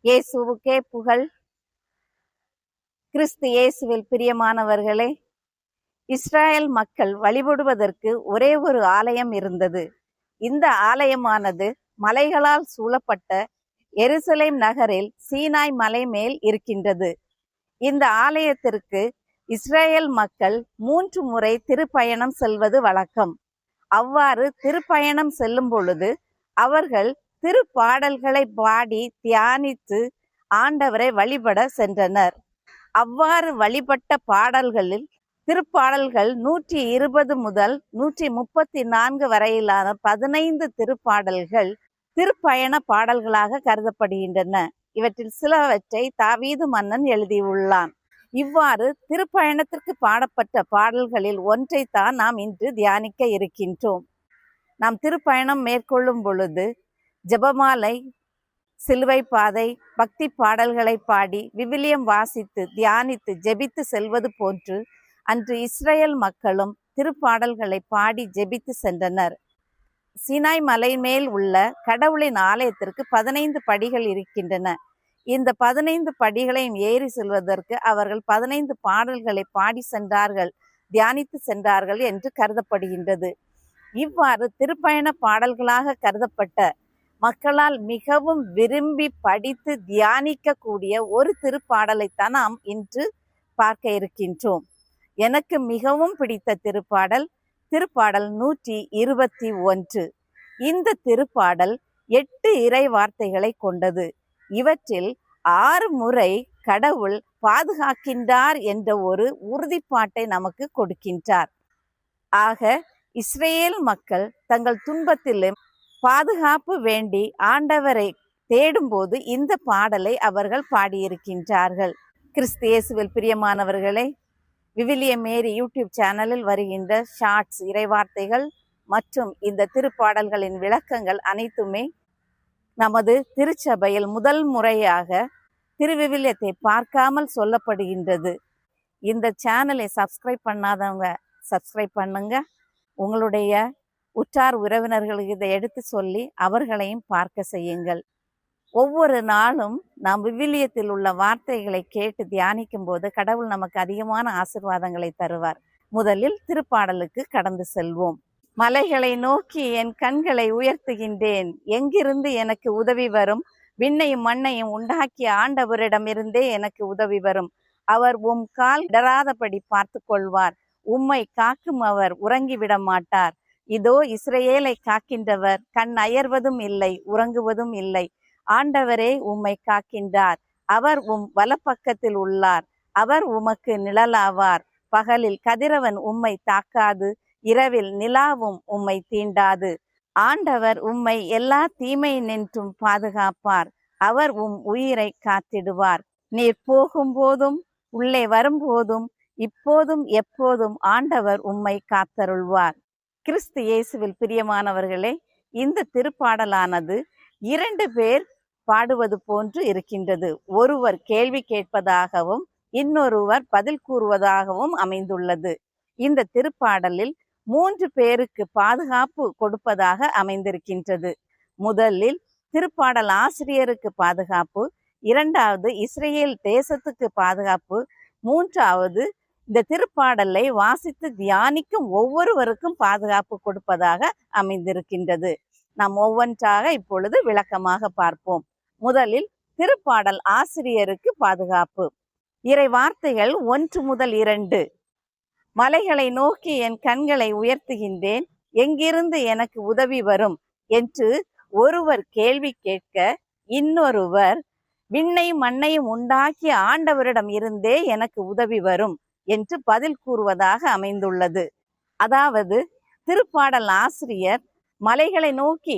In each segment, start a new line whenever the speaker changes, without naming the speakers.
இயேசுவுக்கே புகழ். கிறிஸ்து இயேசுவில் பிரியமானவர்களே, இஸ்ராயல் மக்கள் வழிபடுவதற்கு ஒரே ஒரு ஆலயம் இருந்தது. இந்த ஆலயமானது மலைகளால் சூழப்பட்ட எருசலேம் நகரில் சீனாய் மலை மேல் இருக்கின்றது. இந்த ஆலயத்திற்கு இஸ்ராயல் மக்கள் 3 முறை திருப்பயணம் செல்வது வழக்கம். அவ்வாறு திருப்பயணம் செல்லும் பொழுது அவர்கள் திருப்பாடல்களை பாடி தியானித்து ஆண்டவரை வழிபட சென்றனர். அவ்வாறு வழிபட்ட பாடல்களில் திருப்பாடல்கள் 120 முதல் 134 வரையிலான 15 திருப்பாடல்கள் திருப்பயண பாடல்களாக கருதப்படுகின்றன. இவற்றில் சிலவற்றை தாவீது மன்னன் எழுதியுள்ளான். இவ்வாறு திருப்பயணத்திற்கு பாடப்பட்ட பாடல்களில் ஒன்றைத்தான் நாம் இன்று தியானிக்க இருக்கின்றோம். நாம் திருப்பயணம் மேற்கொள்ளும் பொழுது ஜெபமாலை, சிலுவை பாதை, பக்தி பாடல்களை பாடி விவிலியம் வாசித்து தியானித்து ஜெபித்து செல்வது போன்று அன்று இஸ்ரேல் மக்களும் திருப்பாடல்களை பாடி ஜெபித்து சென்றனர். சீனாய் மலை மேல் உள்ள கடவுளின் ஆலயத்திற்கு 15 படிகள் இருக்கின்றன. இந்த 15 படிகளையும் ஏறி செல்வதற்கு அவர்கள் 15 பாடல்களை பாடி சென்றார்கள், தியானித்து சென்றார்கள் என்று கருதப்படுகின்றது. இவ்வாறு திருப்பயண பாடல்களாக கருதப்பட்ட மக்களால் மிகவும் விரும்பி படித்து தியானிக்க கூடிய ஒரு திருப்பாடலைத்தான் நாம் இன்று பார்க்க இருக்கின்றோம். எனக்கு மிகவும் பிடித்த திருப்பாடல் 121. இந்த திருப்பாடல் 8 இறை வார்த்தைகளை கொண்டது. இவற்றில் 6 முறை கடவுள் பாதுகாக்கின்றார் என்ற ஒரு உறுதிப்பாட்டை நமக்கு கொடுக்கின்றார். ஆக இஸ்ரேல் மக்கள் தங்கள் துன்பத்திலும் பாதுகாப்பு வேண்டி ஆண்டவரை தேடும்போது இந்த பாடலை அவர்கள் பாடியிருக்கின்றார்கள். கிறிஸ்து இயேசுவில் பிரியமானவர்களே, விவிலியம் மேரி யூடியூப் சேனலில் வருகின்ற ஷார்ட்ஸ் இறைவார்த்தைகள் மற்றும் இந்த திருப்பாடல்களின் விளக்கங்கள் அனைத்துமே நமது திருச்சபையில் முதல் முறையாக திருவிவிலியத்தை பார்க்காமல் சொல்லப்படுகின்றது. இந்த சேனலை சப்ஸ்கிரைப் பண்ணாதவங்க சப்ஸ்கிரைப் பண்ணுங்க. உங்களுடைய உற்றார் உறவினர்களுக்கு இதை எடுத்து சொல்லி அவர்களையும் பார்க்க செய்யுங்கள். ஒவ்வொரு நாளும் நாம் விவிலியத்தில் உள்ள வார்த்தைகளை கேட்டு தியானிக்கும் போது கடவுள் நமக்கு அதிகமான ஆசீர்வாதங்களை தருவார். முதலில் திருப்பாடலுக்கு கடந்து செல்வோம். மலைகளை நோக்கி என் கண்களை உயர்த்துகின்றேன், எங்கிருந்து எனக்கு உதவி வரும்? விண்ணையும் மண்ணையும் உண்டாக்கிய ஆண்டவரிடமிருந்தே எனக்கு உதவி வரும். அவர் உம் கால் இடராதபடி பார்த்து கொள்வார். உம்மை காக்கும் அவர் உறங்கிவிட மாட்டார். இதோ இஸ்ரேலை காக்கின்றவர் கண் அயர்வதும் இல்லை, உறங்குவதும் இல்லை. ஆண்டவரே உம்மை காக்கின்றார். அவர் உம் வலப்பக்கத்தில் உள்ளார். அவர் உமக்கு நிழலாவார். பகலில் கதிரவன் உம்மை தாக்காது, இரவில் நிலாவும் உம்மை தீண்டாது. ஆண்டவர் உம்மை எல்லா தீமை நின்றும் பாதுகாப்பார். அவர் உம் உயிரை காத்திடுவார். நீர் போகும்போதும் உள்ளே வரும்போதும் இப்போதும் எப்போதும் ஆண்டவர் உம்மை காத்தருள்வார். கிறிஸ்து இயேசுவில் பிரியமானவர்களே, இந்த திருப்பாடலானது 2 பேர் பாடுவது போன்று இருக்கின்றது. ஒருவர் கேள்வி கேட்பதாகவும் இன்னொருவர் பதில் கூறுவதாகவும் அமைந்துள்ளது. இந்த திருப்பாடலில் 3 பேருக்கு பாதுகாப்பு கொடுப்பதாக அமைந்திருக்கின்றது. முதலில் திருப்பாடல் ஆசிரியருக்கு பாதுகாப்பு, 2வது இஸ்ரேல் தேசத்துக்கு பாதுகாப்பு, 3வது இந்த திருப்பாடலை வாசித்து தியானிக்கும் ஒவ்வொருவருக்கும் பாதுகாப்பு கொடுப்பதாக அமைந்திருக்கின்றது. நாம் ஒவ்வொன்றாக இப்பொழுது விளக்கமாக பார்ப்போம். முதலில் திருப்பாடல் ஆசிரியருக்கு பாதுகாப்பு. இறை வார்த்தைகள் 1 முதல் 2. மலைகளை நோக்கி என் கண்களை உயர்த்துகின்றேன், எங்கிருந்து எனக்கு உதவி வரும் என்று ஒருவர் கேள்வி கேட்க, இன்னொருவர் விண்ணையும் மண்ணையும் உண்டாக்கிய ஆண்டவரிடம் இருந்தே எனக்கு உதவி வரும் என்று பதில் கூறுவதாக அமைந்துள்ளது. அதாவது திருப்பாடல் ஆசிரியர் மலைகளை நோக்கி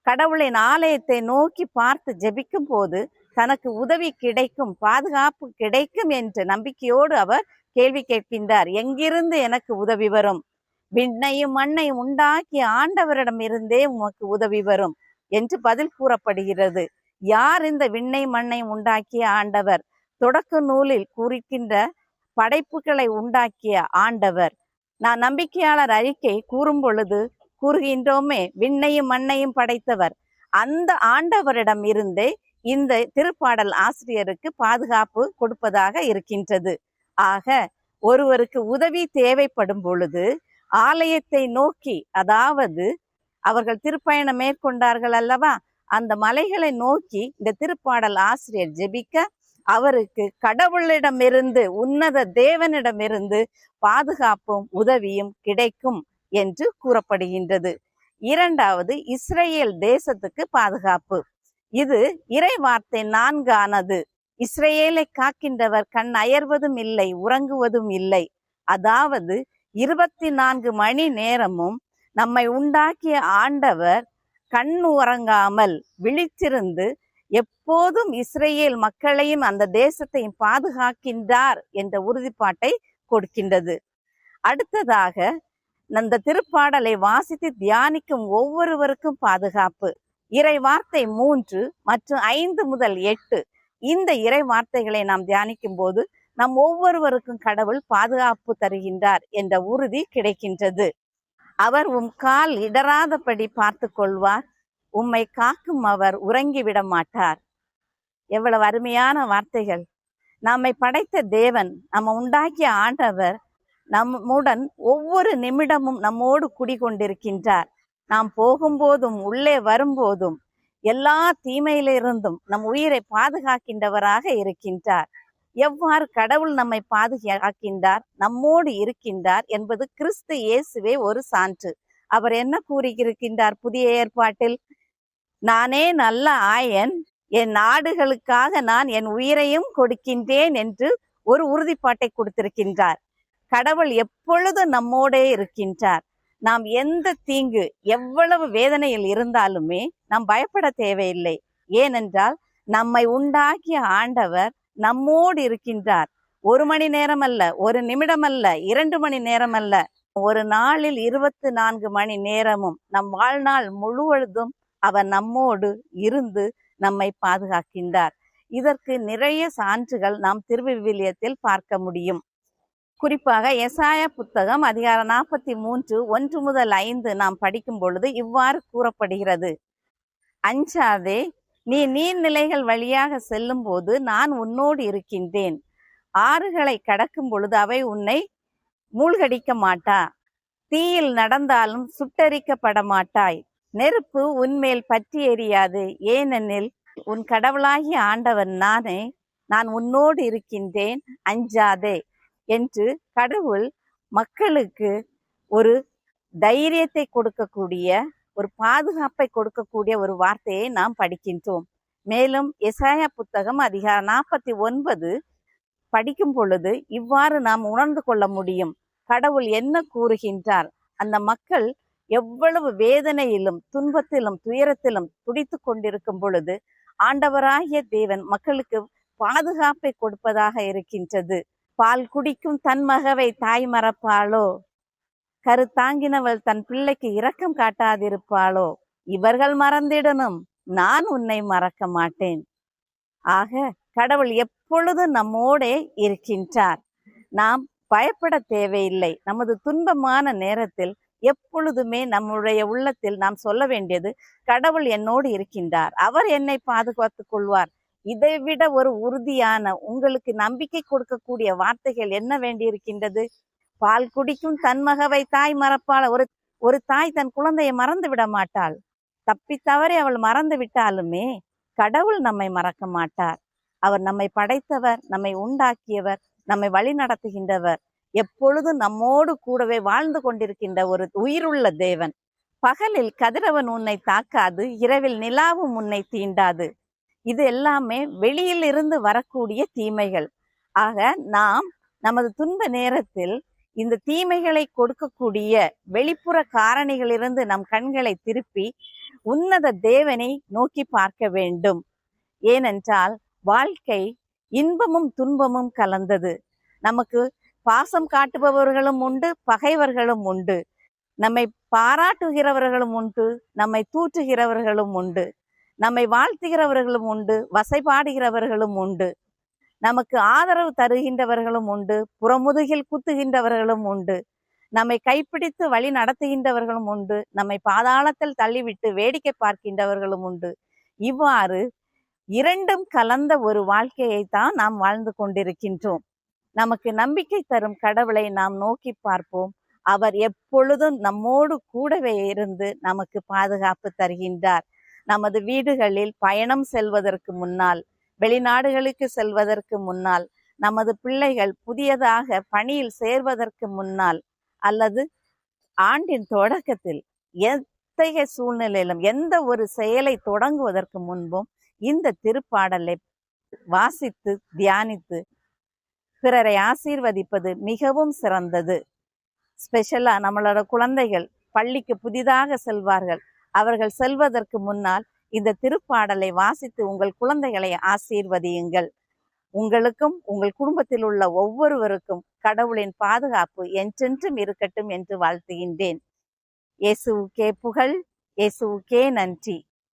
கடவுளின் ஆலயத்தை நோக்கி பார்த்து ஜெபிக்கும் போது தனக்கு உதவி கிடைக்கும், பாதுகாப்பு கிடைக்கும் என்ற நம்பிக்கையோடு அவர் கேள்வி கேட்கின்றார். எங்கிருந்து எனக்கு உதவி வரும்? விண்ணையும் மண்ணையும் உண்டாக்கிய ஆண்டவரிடம் இருந்தே உமக்கு உதவி வரும் என்று பதில் கூறப்படுகிறது. யார் இந்த விண்ணை மண்ணையும் உண்டாக்கிய ஆண்டவர்? தொடக்க நூலில் குறிக்கின்ற படைப்புகளை உண்டாக்கிய ஆண்டவர். நான் நம்பிக்கையாளர் அறிக்கை கூறும் பொழுது கூறுகின்றோமே, விண்ணையும் மண்ணையும் படைத்தவர். அந்த ஆண்டவரிடம் இருந்தே இந்த திருப்பாடல் ஆசிரியருக்கு பாதுகாப்பு கொடுப்பதாக இருக்கின்றது. ஆக ஒருவருக்கு உதவி தேவைப்படும் பொழுது ஆலயத்தை நோக்கி, அதாவது அவர்கள் திருப்பயணம் மேற்கொண்டார்கள் அல்லவா, அந்த மலைகளை நோக்கி இந்த திருப்பாடல் ஆசிரியர் ஜெபிக்க அவருக்கு கடவுளிடமிருந்து, உன்னத தேவனிடமிருந்து பாதுகாப்பும் உதவியும் கிடைக்கும் என்று கூறப்படுகின்றது. இரண்டாவது, இஸ்ரேல் தேசத்துக்கு பாதுகாப்பு. இது இறை வார்த்தை 4 இஸ்ரேலை காக்கின்றவர் கண் அயர்வதும் இல்லை, உறங்குவதும் இல்லை. அதாவது 24 மணி நேரமும் நம்மை உண்டாக்கிய ஆண்டவர் கண் உறங்காமல் விழித்திருந்து எப்போதும் இஸ்ரேல் மக்களையும் அந்த தேசத்தையும் பாதுகாக்கின்றார் என்ற உறுதிப்பாட்டை கொடுக்கின்றது. அடுத்ததாக, அந்த திருப்பாடலை வாசித்து தியானிக்கும் ஒவ்வொருவருக்கும் பாதுகாப்பு. இறை வார்த்தை 3 மற்றும் 5 முதல் 8, இந்த இறை வார்த்தைகளை நாம் தியானிக்கும் போது நம் ஒவ்வொருவருக்கும் கடவுள் பாதுகாப்பு தருகின்றார் என்ற உறுதி கிடைக்கின்றது. அவர் உம் கால் இடராதபடி பார்த்து கொள்வார், உம்மை காக்கும் அவர் உறங்கிவிட மாட்டார். எவ்வளவு அருமையான வார்த்தைகள்! நம்மை படைத்த தேவன், நம்ம உண்டாக்கிய ஆண்டவர் நம்முடன் ஒவ்வொரு நிமிடமும் நம்மோடு குடிகொண்டிருக்கின்றார். நாம் போகும்போதும் உள்ளே வரும்போதும் எல்லா தீமையிலிருந்தும் நம் உயிரை பாதுகாக்கின்றவராக இருக்கின்றார். எவ்வாறு கடவுள் நம்மை பாதுகாக்கின்றார், நம்மோடு இருக்கின்றார் என்பது கிறிஸ்து இயேசுவே ஒரு சான்று. அவர் என்ன கூறியிருக்கின்றார் புதிய ஏற்பாட்டில்? நானே நல்ல ஆயன், என் ஆடுகளுக்காக நான் என் உயிரையும் கொடுக்கின்றேன் என்று ஒரு உறுதிப்பாட்டை கொடுத்திருக்கின்றார். கடவுள் எப்பொழுது நம்மோடே இருக்கின்றார். நாம் எந்த தீங்கு, எவ்வளவு வேதனையில் இருந்தாலுமே நாம் பயப்பட தேவையில்லை. ஏனென்றால் நம்மை உண்டாக்கிய ஆண்டவர் நம்மோடு இருக்கின்றார். 1 மணி நேரம் அல்ல, 1 நிமிடம் அல்ல, 2 மணி நேரம் அல்ல, ஒரு நாளில் 24 மணி நேரமும் நம் வாழ்நாள் முழுவதும் அவர் நம்மோடு இருந்து நம்மை பாதுகாக்கின்றார். இதற்கு நிறைய சான்றுகள் நாம் திருவிவிலியத்தில் பார்க்க முடியும். குறிப்பாக எசாயா புத்தகம் அதிகாரம் 43 1 முதல் 5 நாம் படிக்கும் பொழுது இவ்வாறு கூறப்படுகிறது. அஞ்சாதே, நீ நீர்நிலைகள் வழியாக செல்லும் போது நான் உன்னோடு இருக்கின்றேன். ஆறுகளை கடக்கும் பொழுது அவை உன்னை மூழ்கடிக்க மாட்டா. தீயில் நடந்தாலும் சுட்டரிக்கப்பட மாட்டாய். நெருப்பு உன்மேல் பற்றி எரியாது. ஏனெனில் உன் கடவுளாகிய ஆண்டவன் நானே, நான் உன்னோடு இருக்கின்றேன், அஞ்சாதே என்று கடவுள் மக்களுக்கு ஒரு தைரியத்தை கொடுக்கக்கூடிய, ஒரு பாதுகாப்பை கொடுக்கக்கூடிய ஒரு வார்த்தையை நாம் படிக்கின்றோம். மேலும் எசாயா புத்தகம் அதிகாரம் 49 படிக்கும் பொழுது இவ்வாறு நாம் உணர்ந்து கொள்ள முடியும். கடவுள் என்ன கூறுகின்றார்? அந்த மக்கள் எவ்வளவு வேதனையிலும் துன்பத்திலும் துயரத்திலும் துடித்து கொண்டிருக்கும் பொழுது ஆண்டவராகிய தேவன் மக்களுக்கு பாதுகாப்பை கொடுப்பதாக இருக்கின்றது. பால் குடிக்கும் தன் மகவை தாய் மறப்பாளோ? கருத்தாங்கினவள் தன் பிள்ளைக்கு இரக்கம் காட்டாதிருப்பாளோ? இவர்கள் மறந்திடனும், நான் உன்னை மறக்க மாட்டேன். ஆக கடவுள் எப்பொழுதும் நம்மோடே இருக்கின்றார். நாம் பயப்பட தேவையில்லை. நமது துன்பமான நேரத்தில் எப்பொழுதுமே நம்முடைய உள்ளத்தில் நாம் சொல்ல வேண்டியது, கடவுள் என்னோடு இருக்கின்றார், அவர் என்னை பாதுகாத்துக் கொள்வார். இதைவிட ஒரு உறுதியான, உங்களுக்கு நம்பிக்கை கொடுக்கக்கூடிய வார்த்தைகள் என்ன வேண்டியிருக்கின்றது? பால் குடிக்கும் தன் மகவை தாய் மறப்பாள். ஒரு தாய் தன் குழந்தையை மறந்து விட மாட்டாள். தப்பி தவறி அவள் மறந்து விட்டாலுமே கடவுள் நம்மை மறக்க மாட்டார். அவர் நம்மை படைத்தவர், நம்மை உண்டாக்கியவர், நம்மை வழி நடத்துகின்றவர், எப்பொழுதும் நம்மோடு கூடவே வாழ்ந்து கொண்டிருக்கின்ற ஒரு உயிருள்ள தேவன். பகலில் கதிரவன் உன்னை தாக்காது, இரவில் நிலாவும் உன்னை தீண்டாது. இது எல்லாமே வெளியில் இருந்து வரக்கூடிய தீமைகள். ஆக நாம் நமது துன்ப நேரத்தில் இந்த தீமைகளை கொடுக்கக்கூடிய வெளிப்புற காரணிகளிலிருந்து நம் கண்களை திருப்பி உன்னத தேவனை நோக்கி பார்க்க வேண்டும். ஏனென்றால் வாழ்க்கை இன்பமும் துன்பமும் கலந்தது. நமக்கு பாசம் காட்டுபவர்களும் உண்டு, பகைவர்களும் உண்டு. நம்மை பாராட்டுகிறவர்களும் உண்டு, நம்மை தூற்றுகிறவர்களும் உண்டு. நம்மை வாழ்த்துகிறவர்களும் உண்டு, வசைபாடுகிறவர்களும் உண்டு. நமக்கு ஆதரவு தருகின்றவர்களும் உண்டு, புறமுதுகில் குத்துகின்றவர்களும் உண்டு. நம்மை கைப்பிடித்து வழி நடத்துகின்றவர்களும் உண்டு, நம்மை பாதாளத்தில் தள்ளிவிட்டு வேடிக்கை பார்க்கின்றவர்களும் உண்டு. இவ்வாறு இரண்டும் கலந்த ஒரு வாழ்க்கையை தான் நாம் வாழ்ந்து கொண்டிருக்கின்றோம். நமக்கு நம்பிக்கை தரும் கடவுளை நாம் நோக்கி பார்ப்போம். அவர் எப்பொழுதும் நம்மோடு கூடவே இருந்து நமக்கு பாதுகாப்பு தருகின்றார். நமது வீடுகளில் பயணம் செல்வதற்கு முன்னால், வெளிநாடுகளுக்கு செல்வதற்கு முன்னால், நமது பிள்ளைகள் புதியதாக பணியில் சேர்வதற்கு முன்னால், அல்லது ஆண்டின் தொடக்கத்தில், எத்தகைய சூழ்நிலையிலும் எந்த ஒரு செயலை தொடங்குவதற்கு முன்பும் இந்த திருப்பாடலை வாசித்து தியானித்து பிறரை ஆசீர்வதிப்பது மிகவும் சிறந்தது. ஸ்பெஷலா நம்மளோட குழந்தைகள் பள்ளிக்கு புதிதாக செல்வார்கள். அவர்கள் செல்வதற்கு முன்னால் இந்த திருப்பாடலை வாசித்து உங்கள் குழந்தைகளை ஆசீர்வதியுங்கள். உங்களுக்கும் உங்கள் குடும்பத்தில் உள்ள ஒவ்வொருவருக்கும் கடவுளின் பாதுகாப்பு என்றென்றும் இருக்கட்டும் என்று வாழ்த்துகின்றேன். இயேசுவுக்கே புகழ், இயேசுவுக்கே நன்றி.